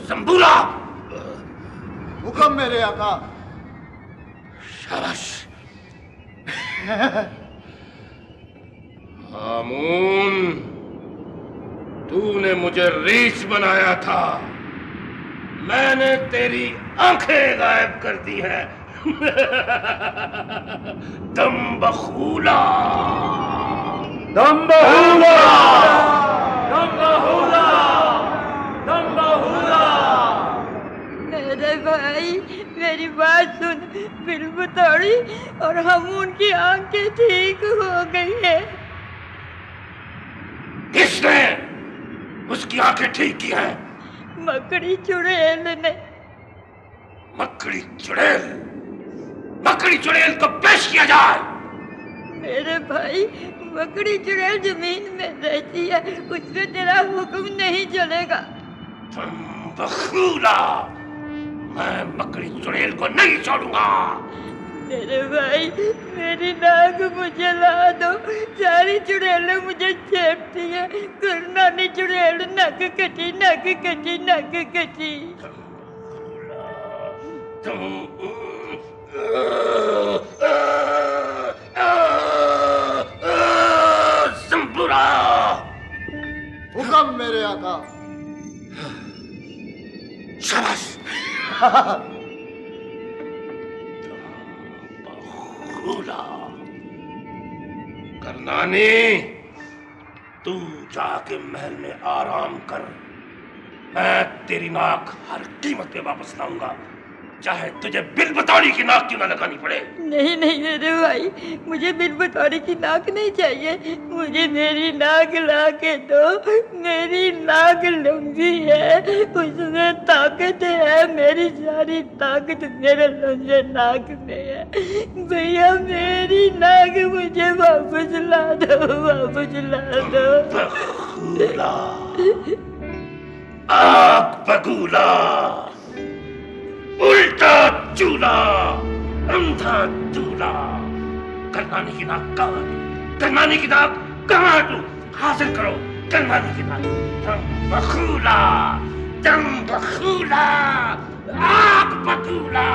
जंबूरा। हुक्म मेरे आका। शाबाश। हामून, तूने मुझे रीछ बनाया था, मैंने तेरी आंखें गायब कर दी हैं। दम्बखूला, दम्बहुला, दम्बहुला, दम्बहुला। मेरे भाई, मेरी बात सुन। बिलबुतौड़ी और हामून की आंखें ठीक हो गई है। किसने उसकी आंखें ठीक की हैं? मकड़ी चुड़ैल ने। मकड़ी चुड़ैल? मकड़ी चुड़ैल को पेश किया जाए। मेरे भाई, मकड़ी चुड़ैल जमीन में रहती है, उसमें तेरा हुक्म नहीं चलेगा। बखूला, मैं मकड़ी चुड़ैल को नहीं छोड़ूंगा। मेरे भाई, मेरी नाक मुझे ला दो। सारी चुड़ैलें मुझे चेपती है। करनानी चुड़ैल नक कटी, नक कटी, नक कटी। जंबूरा। हुक्म मेरे आका। शाबाश। बखूला। करनानी, तू जाके महल में आराम कर। मैं तेरी नाक हर कीमत पे वापस लाऊंगा, चाहे तुझे बिलबुतौड़ी की नाक क्यों ना लगानी पड़े। नहीं नहीं मेरे भाई, मुझे बिलबुतौड़ी की नाक नहीं चाहिए। मुझे मेरी नाक ला के दो। मेरी नाक लंबी है, उसमें ताकत है। मेरी सारी ताकत मेरे लंबे नाक में है। भैया, मेरी नाक मुझे वापस ला दो, वापस ला दो। बखूला, आग बगूला, उल्टा चूल्हा, अंधा दूल्हा। करनानी की नाक कहाँ? करनानी की नाक कहाँ? तू हासिल करो करनानी की नाक। बखूला, आग बगूला।